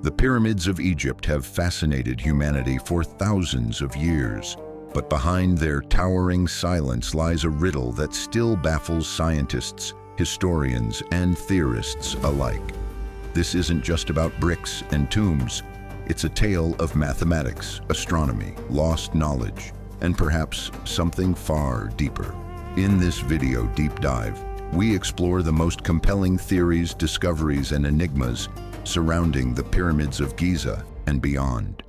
The pyramids of Egypt have fascinated humanity for thousands of years, but behind their towering silence lies a riddle that still baffles scientists, historians, and theorists alike. This isn't just about bricks and tombs. It's a tale of mathematics, astronomy, lost knowledge, and perhaps something far deeper. In this video deep dive, we explore the most compelling theories, discoveries, and enigmas surrounding the pyramids of Giza and beyond.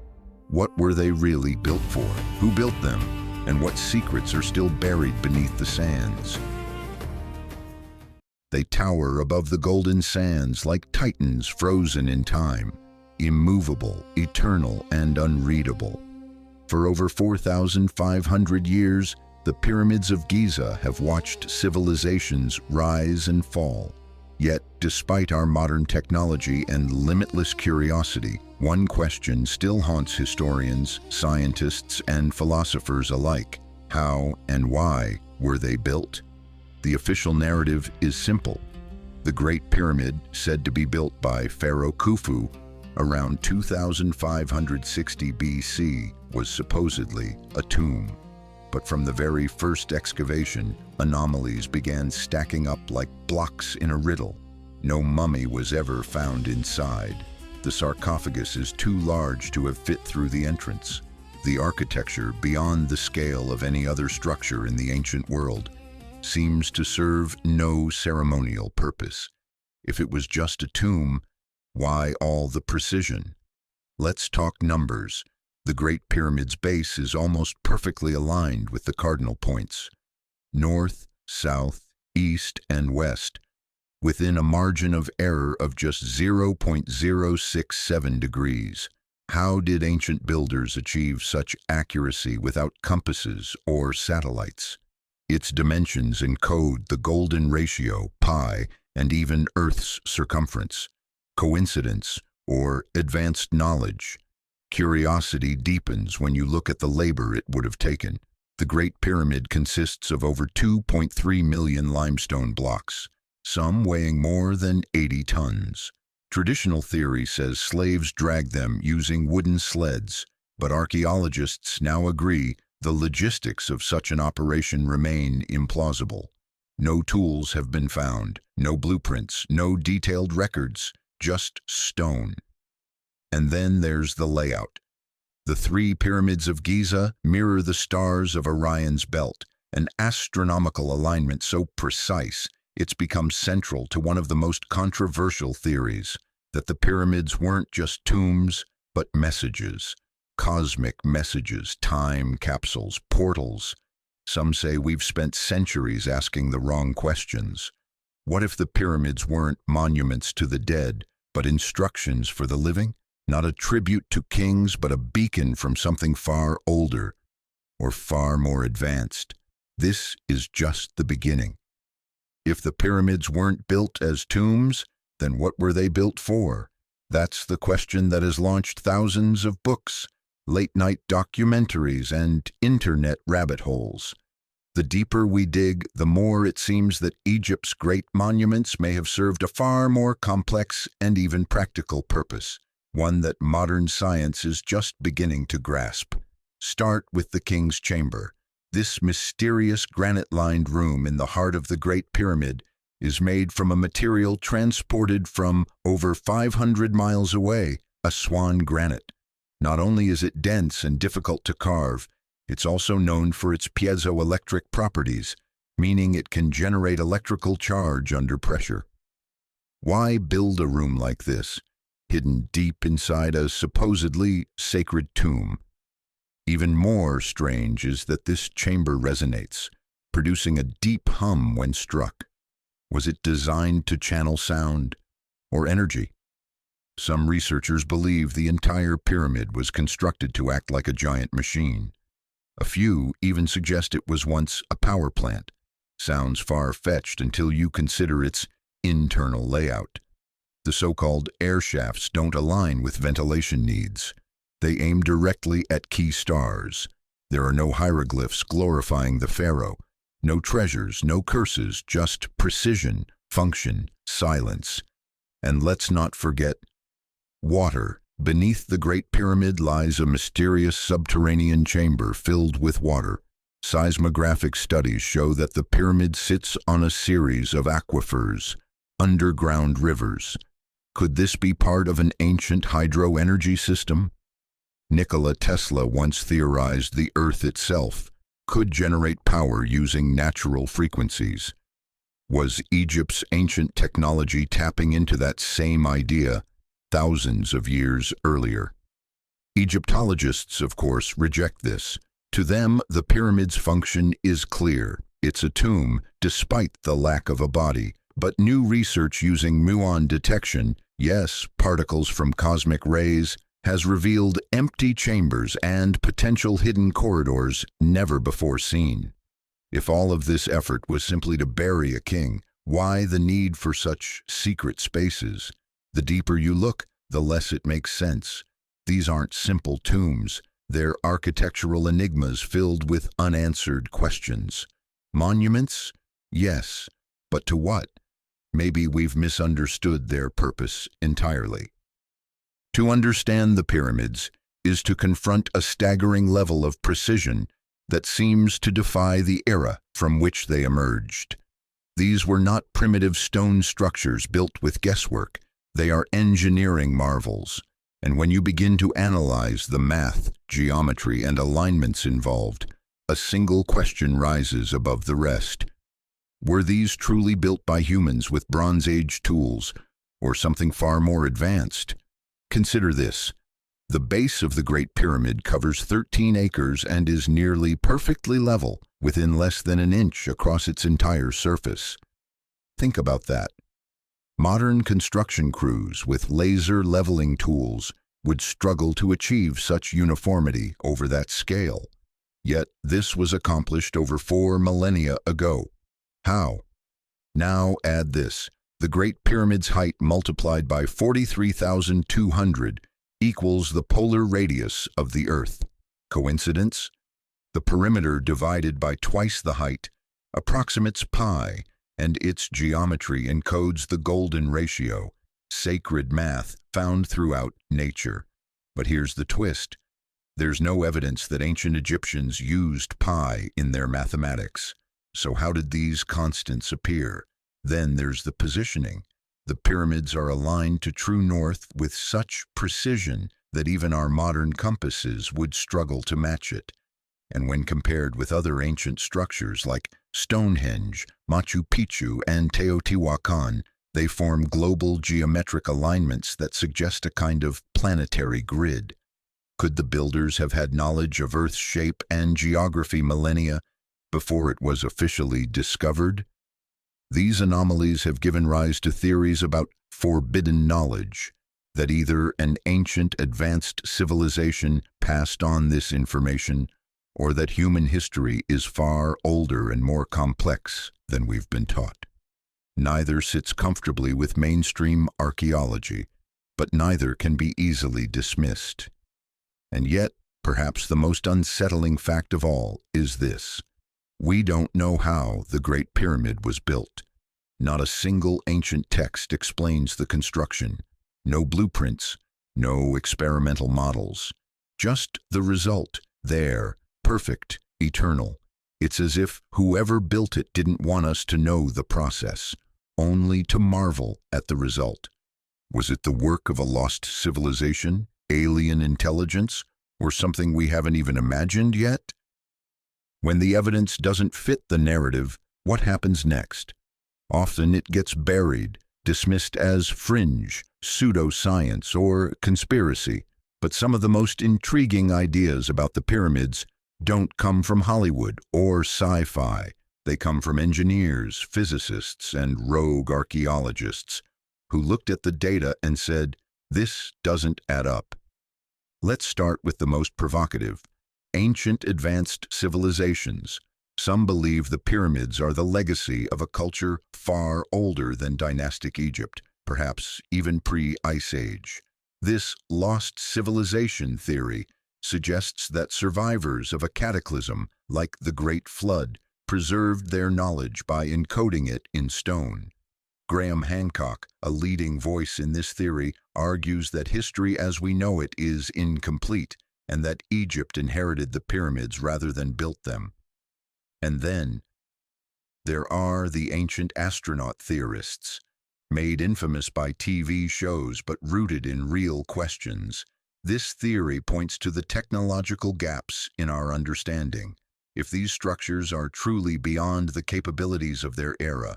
What were they really built for? Who built them? And what secrets are still buried beneath the sands? They tower above the golden sands like titans frozen in time, immovable, eternal, and unreadable. For over 4,500 years, the pyramids of Giza have watched civilizations rise and fall. Yet, despite our modern technology and limitless curiosity, one question still haunts historians, scientists, and philosophers alike. How and why were they built? The official narrative is simple. The Great Pyramid, said to be built by Pharaoh Khufu around 2560 BC, was supposedly a tomb. But from the very first excavation, anomalies began stacking up like blocks in a riddle. No mummy was ever found inside. The sarcophagus is too large to have fit through the entrance. The architecture, beyond the scale of any other structure in the ancient world, seems to serve no ceremonial purpose. If it was just a tomb, why all the precision? Let's talk numbers. The Great Pyramid's base is almost perfectly aligned with the cardinal points, north, south, east, and west, within a margin of error of just 0.067 degrees. How did ancient builders achieve such accuracy without compasses or satellites? Its dimensions encode the golden ratio, pi, and even Earth's circumference. Coincidence or advanced knowledge? Curiosity deepens when you look at the labor it would have taken. The Great Pyramid consists of over 2.3 million limestone blocks, some weighing more than 80 tons. Traditional theory says slaves dragged them using wooden sleds, but archaeologists now agree the logistics of such an operation remain implausible. No tools have been found, no blueprints, no detailed records, just stone. And then there's the layout. The three pyramids of Giza mirror the stars of Orion's belt, an astronomical alignment so precise it's become central to one of the most controversial theories, that the pyramids weren't just tombs, but messages. Cosmic messages, time capsules, portals. Some say we've spent centuries asking the wrong questions. What if the pyramids weren't monuments to the dead, but instructions for the living? Not a tribute to kings, but a beacon from something far older or far more advanced. This is just the beginning. If the pyramids weren't built as tombs, then what were they built for? That's the question that has launched thousands of books, late-night documentaries, and internet rabbit holes. The deeper we dig, the more it seems that Egypt's great monuments may have served a far more complex and even practical purpose, one that modern science is just beginning to grasp. Start with the King's Chamber. This mysterious granite-lined room in the heart of the Great Pyramid is made from a material transported from over 500 miles away, Aswan granite. Not only is it dense and difficult to carve, it's also known for its piezoelectric properties, meaning it can generate electrical charge under pressure. Why build a room like this, hidden deep inside a supposedly sacred tomb? Even more strange is that this chamber resonates, producing a deep hum when struck. Was it designed to channel sound or energy? Some researchers believe the entire pyramid was constructed to act like a giant machine. A few even suggest it was once a power plant. Sounds far-fetched until you consider its internal layout. The so-called air shafts don't align with ventilation needs. They aim directly at key stars. There are no hieroglyphs glorifying the pharaoh, no treasures, no curses, just precision, function, silence. And let's not forget water, Beneath the Great Pyramid lies a mysterious subterranean chamber filled with water. Seismographic studies show that the pyramid sits on a series of aquifers, underground rivers. Could this be part of an ancient hydro-energy system? Nikola Tesla once theorized the Earth itself could generate power using natural frequencies. Was Egypt's ancient technology tapping into that same idea thousands of years earlier? Egyptologists, of course, reject this. To them, the pyramid's function is clear. It's a tomb, despite the lack of a body. But new research using muon detection, yes, particles from cosmic rays, has revealed empty chambers and potential hidden corridors never before seen. If all of this effort was simply to bury a king, why the need for such secret spaces? The deeper you look, the less it makes sense. These aren't simple tombs. They're architectural enigmas filled with unanswered questions. Monuments? Yes. But to what? Maybe we've misunderstood their purpose entirely. To understand the pyramids is to confront a staggering level of precision that seems to defy the era from which they emerged. These were not primitive stone structures built with guesswork. They are engineering marvels. And when you begin to analyze the math, geometry, and alignments involved, a single question rises above the rest. Were these truly built by humans with Bronze Age tools, or something far more advanced? Consider this. The base of the Great Pyramid covers 13 acres and is nearly perfectly level, within less than an inch across its entire surface. Think about that. Modern construction crews with laser leveling tools would struggle to achieve such uniformity over that scale. Yet this was accomplished over 4 millennia ago. How? Now add this. The Great Pyramid's height multiplied by 43,200 equals the polar radius of the Earth. Coincidence? The perimeter divided by twice the height approximates pi, and its geometry encodes the golden ratio, sacred math found throughout nature. But here's the twist. There's no evidence that ancient Egyptians used pi in their mathematics. So how did these constants appear? Then there's the positioning. The pyramids are aligned to true north with such precision that even our modern compasses would struggle to match it. And when compared with other ancient structures like Stonehenge, Machu Picchu, and Teotihuacan, they form global geometric alignments that suggest a kind of planetary grid. Could the builders have had knowledge of Earth's shape and geography millennia before it was officially discovered? These anomalies have given rise to theories about forbidden knowledge, that either an ancient advanced civilization passed on this information, or that human history is far older and more complex than we've been taught. Neither sits comfortably with mainstream archaeology, but neither can be easily dismissed. And yet, perhaps the most unsettling fact of all is this. We don't know how the Great Pyramid was built. Not a single ancient text explains the construction. No blueprints, no experimental models. Just the result, there, perfect, eternal. It's as if whoever built it didn't want us to know the process, only to marvel at the result. Was it the work of a lost civilization, alien intelligence, or something we haven't even imagined yet? When the evidence doesn't fit the narrative, what happens next? Often it gets buried, dismissed as fringe, pseudoscience, or conspiracy. But some of the most intriguing ideas about the pyramids don't come from Hollywood or sci-fi. They come from engineers, physicists, and rogue archaeologists who looked at the data and said, "This doesn't add up." Let's start with the most provocative. Ancient advanced civilizations. Some believe the pyramids are the legacy of a culture far older than dynastic Egypt, perhaps even pre-Ice Age. This lost civilization theory suggests that survivors of a cataclysm, like the Great Flood, preserved their knowledge by encoding it in stone. Graham Hancock, a leading voice in this theory, argues that history as we know it is incomplete and that Egypt inherited the pyramids rather than built them. And then there are the ancient astronaut theorists, made infamous by TV shows but rooted in real questions. This theory points to the technological gaps in our understanding. If these structures are truly beyond the capabilities of their era,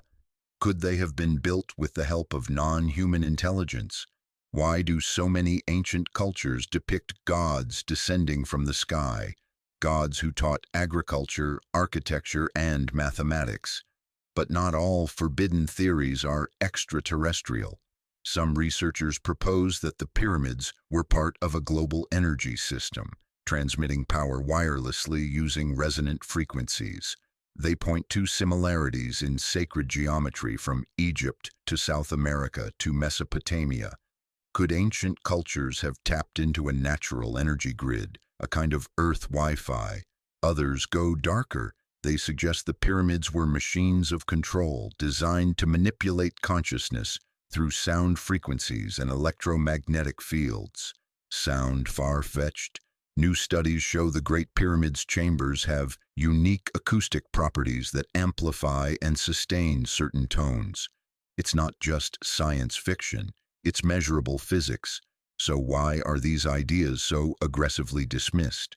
could they have been built with the help of non-human intelligence? Why do so many ancient cultures depict gods descending from the sky, gods who taught agriculture, architecture, and mathematics? But not all forbidden theories are extraterrestrial. Some researchers propose that the pyramids were part of a global energy system, transmitting power wirelessly using resonant frequencies. They point to similarities in sacred geometry from Egypt to South America to Mesopotamia. Could ancient cultures have tapped into a natural energy grid, a kind of Earth Wi-Fi? Others go darker. They suggest the pyramids were machines of control designed to manipulate consciousness through sound frequencies and electromagnetic fields. Sound far-fetched? New studies show the Great Pyramid's chambers have unique acoustic properties that amplify and sustain certain tones. It's not just science fiction, it's measurable physics. So why are these ideas so aggressively dismissed?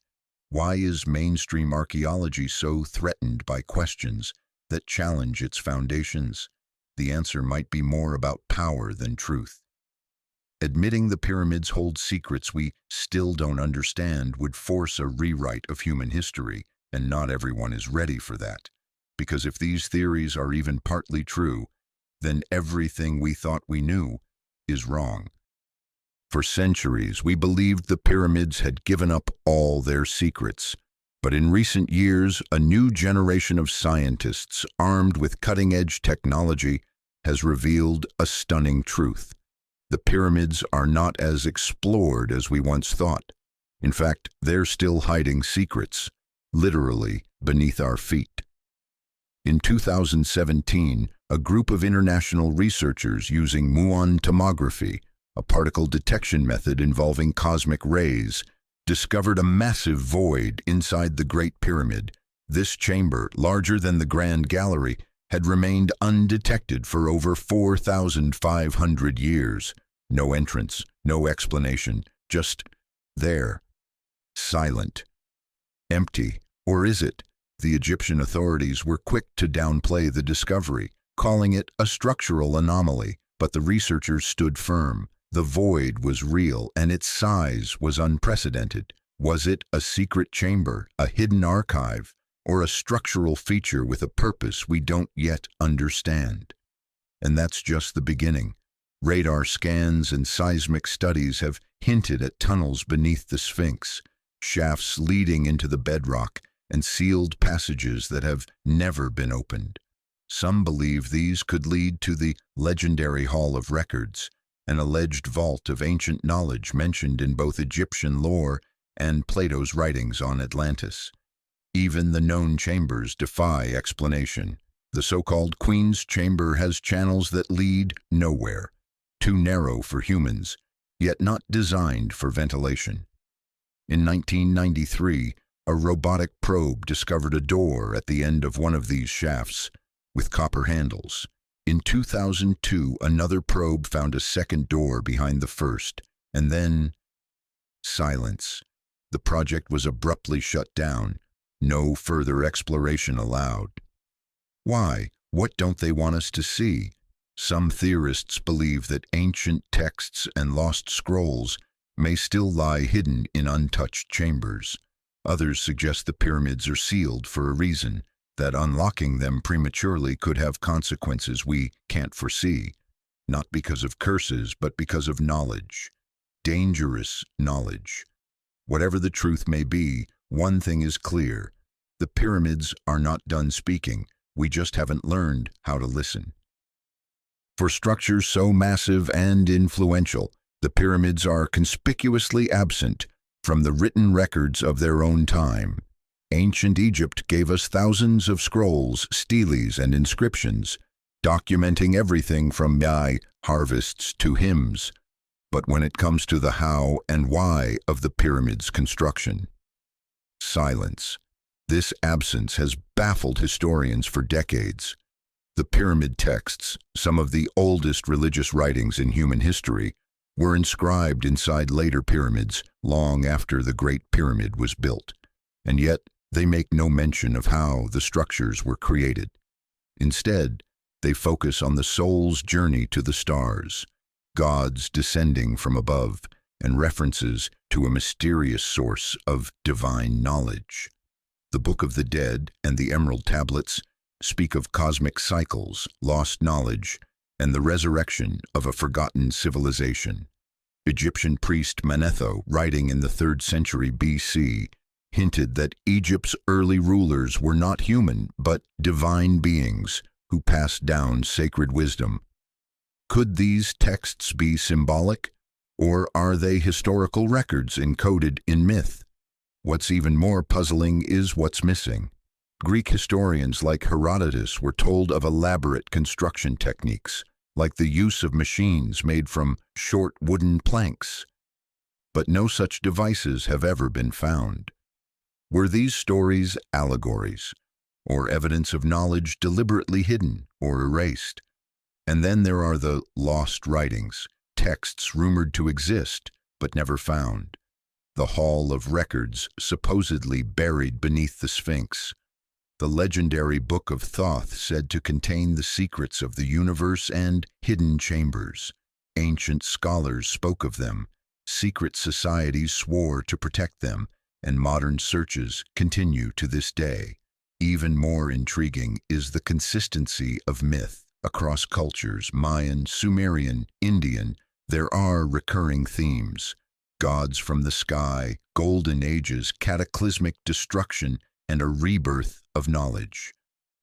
Why is mainstream archaeology so threatened by questions that challenge its foundations? The answer might be more about power than truth. Admitting the pyramids hold secrets we still don't understand would force a rewrite of human history, and not everyone is ready for that. Because if these theories are even partly true, then everything we thought we knew is wrong. For centuries, we believed the pyramids had given up all their secrets. But in recent years, a new generation of scientists armed with cutting-edge technology has revealed a stunning truth. The pyramids are not as explored as we once thought. In fact, they're still hiding secrets, literally beneath our feet. In 2017, a group of international researchers using muon tomography, a particle detection method involving cosmic rays, discovered a massive void inside the Great Pyramid. This chamber, larger than the Grand Gallery, had remained undetected for over 4,500 years. No entrance, no explanation, just there. Silent. Empty. Or is it? The Egyptian authorities were quick to downplay the discovery, calling it a structural anomaly, but the researchers stood firm. The void was real, and its size was unprecedented. Was it a secret chamber, a hidden archive, or a structural feature with a purpose we don't yet understand? And that's just the beginning. Radar scans and seismic studies have hinted at tunnels beneath the Sphinx, shafts leading into the bedrock, and sealed passages that have never been opened. Some believe these could lead to the legendary Hall of Records, an alleged vault of ancient knowledge mentioned in both Egyptian lore and Plato's writings on Atlantis. Even the known chambers defy explanation. The so-called Queen's Chamber has channels that lead nowhere, too narrow for humans, yet not designed for ventilation. In 1993, a robotic probe discovered a door at the end of one of these shafts, with copper handles. In 2002, another probe found a second door behind the first, and then silence. The project was abruptly shut down. No further exploration allowed. Why? What don't they want us to see? Some theorists believe that ancient texts and lost scrolls may still lie hidden in untouched chambers. Others suggest the pyramids are sealed for a reason, that unlocking them prematurely could have consequences we can't foresee, not because of curses, but because of knowledge. Dangerous knowledge. Whatever the truth may be, one thing is clear. The pyramids are not done speaking. We just haven't learned how to listen. For structures so massive and influential, the pyramids are conspicuously absent from the written records of their own time. Ancient Egypt gave us thousands of scrolls, steles, and inscriptions, documenting everything from harvests to hymns. But when it comes to the how and why of the pyramid's construction, silence. This absence has baffled historians for decades. The pyramid texts, some of the oldest religious writings in human history, were inscribed inside later pyramids long after the Great Pyramid was built, and yet they make no mention of how the structures were created. Instead, they focus on the soul's journey to the stars, gods descending from above, and references to a mysterious source of divine knowledge. The Book of the Dead and the Emerald Tablets speak of cosmic cycles, lost knowledge, and the resurrection of a forgotten civilization. Egyptian priest Manetho, writing in the 3rd century BC, hinted that Egypt's early rulers were not human, but divine beings who passed down sacred wisdom. Could these texts be symbolic, or are they historical records encoded in myth? What's even more puzzling is what's missing. Greek historians like Herodotus were told of elaborate construction techniques, like the use of machines made from short wooden planks. But no such devices have ever been found. Were these stories allegories, or evidence of knowledge deliberately hidden or erased? And then there are the lost writings, texts rumored to exist but never found. The Hall of Records supposedly buried beneath the Sphinx. The legendary Book of Thoth said to contain the secrets of the universe and hidden chambers. Ancient scholars spoke of them, secret societies swore to protect them, and modern searches continue to this day. Even more intriguing is the consistency of myth. Across cultures, Mayan, Sumerian, Indian, there are recurring themes. Gods from the sky, golden ages, cataclysmic destruction, and a rebirth of knowledge.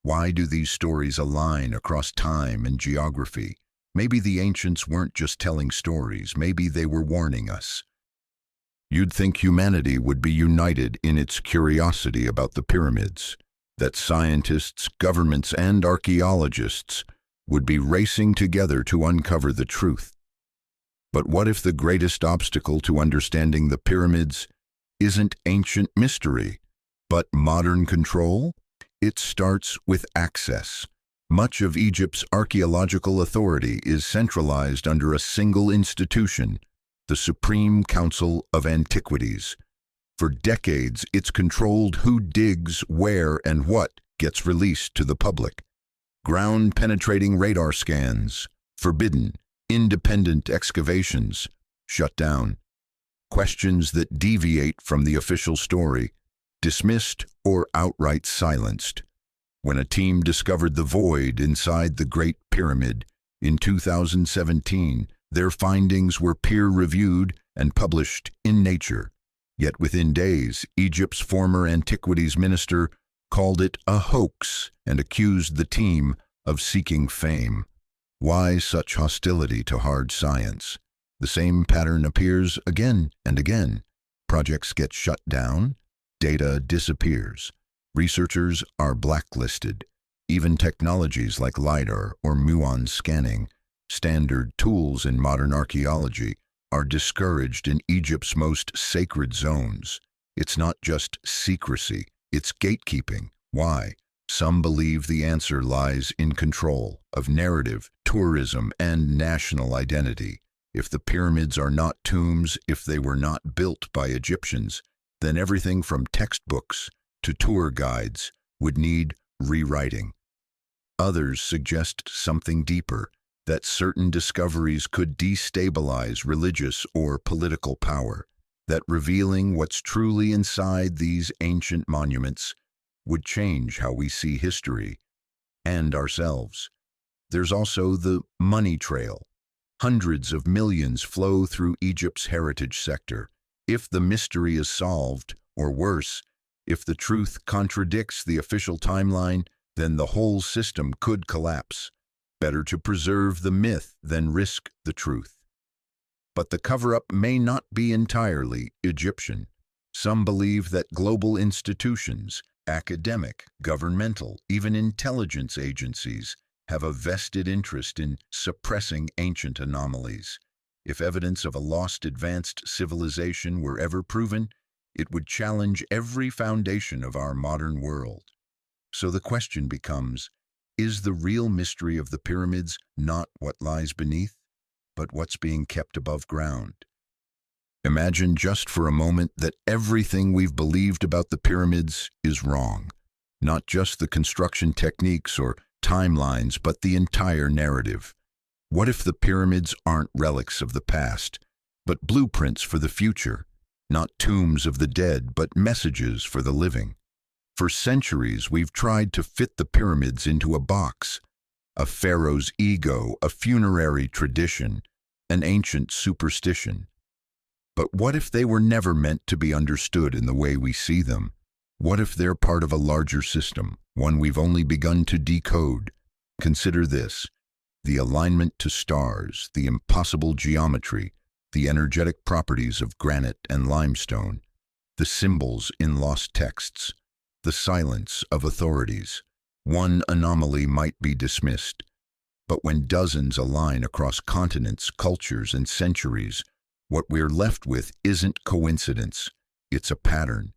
Why do these stories align across time and geography? Maybe the ancients weren't just telling stories, maybe they were warning us. You'd think humanity would be united in its curiosity about the pyramids, that scientists, governments, and archaeologists would be racing together to uncover the truth. But what if the greatest obstacle to understanding the pyramids isn't ancient mystery, but modern control? It starts with access. Much of Egypt's archaeological authority is centralized under a single institution, the Supreme Council of Antiquities. For decades, it's controlled who digs, where, and what gets released to the public. Ground-penetrating radar scans, forbidden. Independent excavations, shut down. Questions that deviate from the official story, dismissed or outright silenced. When a team discovered the void inside the Great Pyramid in 2017, their findings were peer-reviewed and published in Nature. Yet within days, Egypt's former antiquities minister called it a hoax and accused the team of seeking fame. Why such hostility to hard science? The same pattern appears again and again. Projects get shut down, data disappears, researchers are blacklisted. Even technologies like LiDAR or muon scanning, standard tools in modern archaeology, are discouraged in Egypt's most sacred zones. It's not just secrecy, it's gatekeeping. Why? Some believe the answer lies in control of narrative, tourism, and national identity. If the pyramids are not tombs, if they were not built by Egyptians, then everything from textbooks to tour guides would need rewriting. Others suggest something deeper, that certain discoveries could destabilize religious or political power, that revealing what's truly inside these ancient monuments would change how we see history and ourselves. There's also the money trail. Hundreds of millions flow through Egypt's heritage sector. If the mystery is solved, or worse, if the truth contradicts the official timeline, then the whole system could collapse. Better to preserve the myth than risk the truth. But the cover-up may not be entirely Egyptian. Some believe that global institutions, academic, governmental, even intelligence agencies, have a vested interest in suppressing ancient anomalies. If evidence of a lost advanced civilization were ever proven, it would challenge every foundation of our modern world. So the question becomes, is the real mystery of the pyramids not what lies beneath, but what's being kept above ground? Imagine just for a moment that everything we've believed about the pyramids is wrong. Not just the construction techniques or timelines, but the entire narrative. What if the pyramids aren't relics of the past, but blueprints for the future? Not tombs of the dead, but messages for the living. For centuries, we've tried to fit the pyramids into a box. A pharaoh's ego, a funerary tradition, an ancient superstition. But what if they were never meant to be understood in the way we see them? What if they're part of a larger system, one we've only begun to decode? Consider this: the alignment to stars, the impossible geometry, the energetic properties of granite and limestone, the symbols in lost texts, the silence of authorities. One anomaly might be dismissed, but when dozens align across continents, cultures, and centuries, what we're left with isn't coincidence, it's a pattern.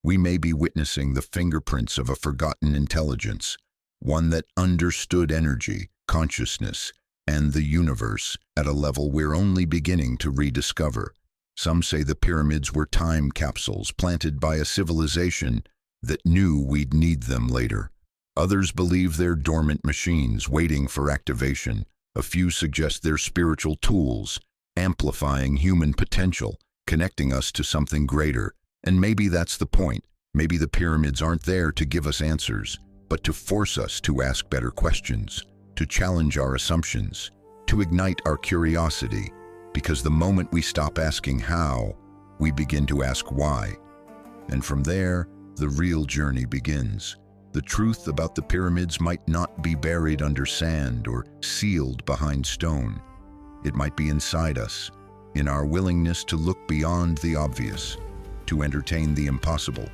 We may be witnessing the fingerprints of a forgotten intelligence, one that understood energy, consciousness, and the universe at a level we're only beginning to rediscover. Some say the pyramids were time capsules planted by a civilization that knew we'd need them later. Others believe they're dormant machines waiting for activation. A few suggest they're spiritual tools, amplifying human potential, connecting us to something greater. And maybe that's the point. Maybe the pyramids aren't there to give us answers, but to force us to ask better questions, to challenge our assumptions, to ignite our curiosity. Because the moment we stop asking how, we begin to ask why. And from there, the real journey begins. The truth about the pyramids might not be buried under sand or sealed behind stone. It might be inside us, in our willingness to look beyond the obvious, to entertain the impossible,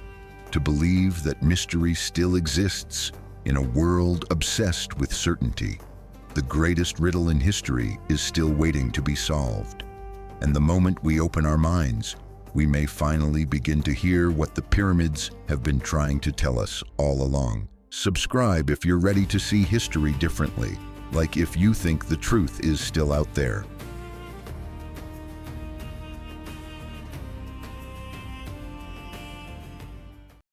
to believe that mystery still exists in a world obsessed with certainty. The greatest riddle in history is still waiting to be solved. And the moment we open our minds, we may finally begin to hear what the pyramids have been trying to tell us all along. Subscribe if you're ready to see history differently, like if you think the truth is still out there.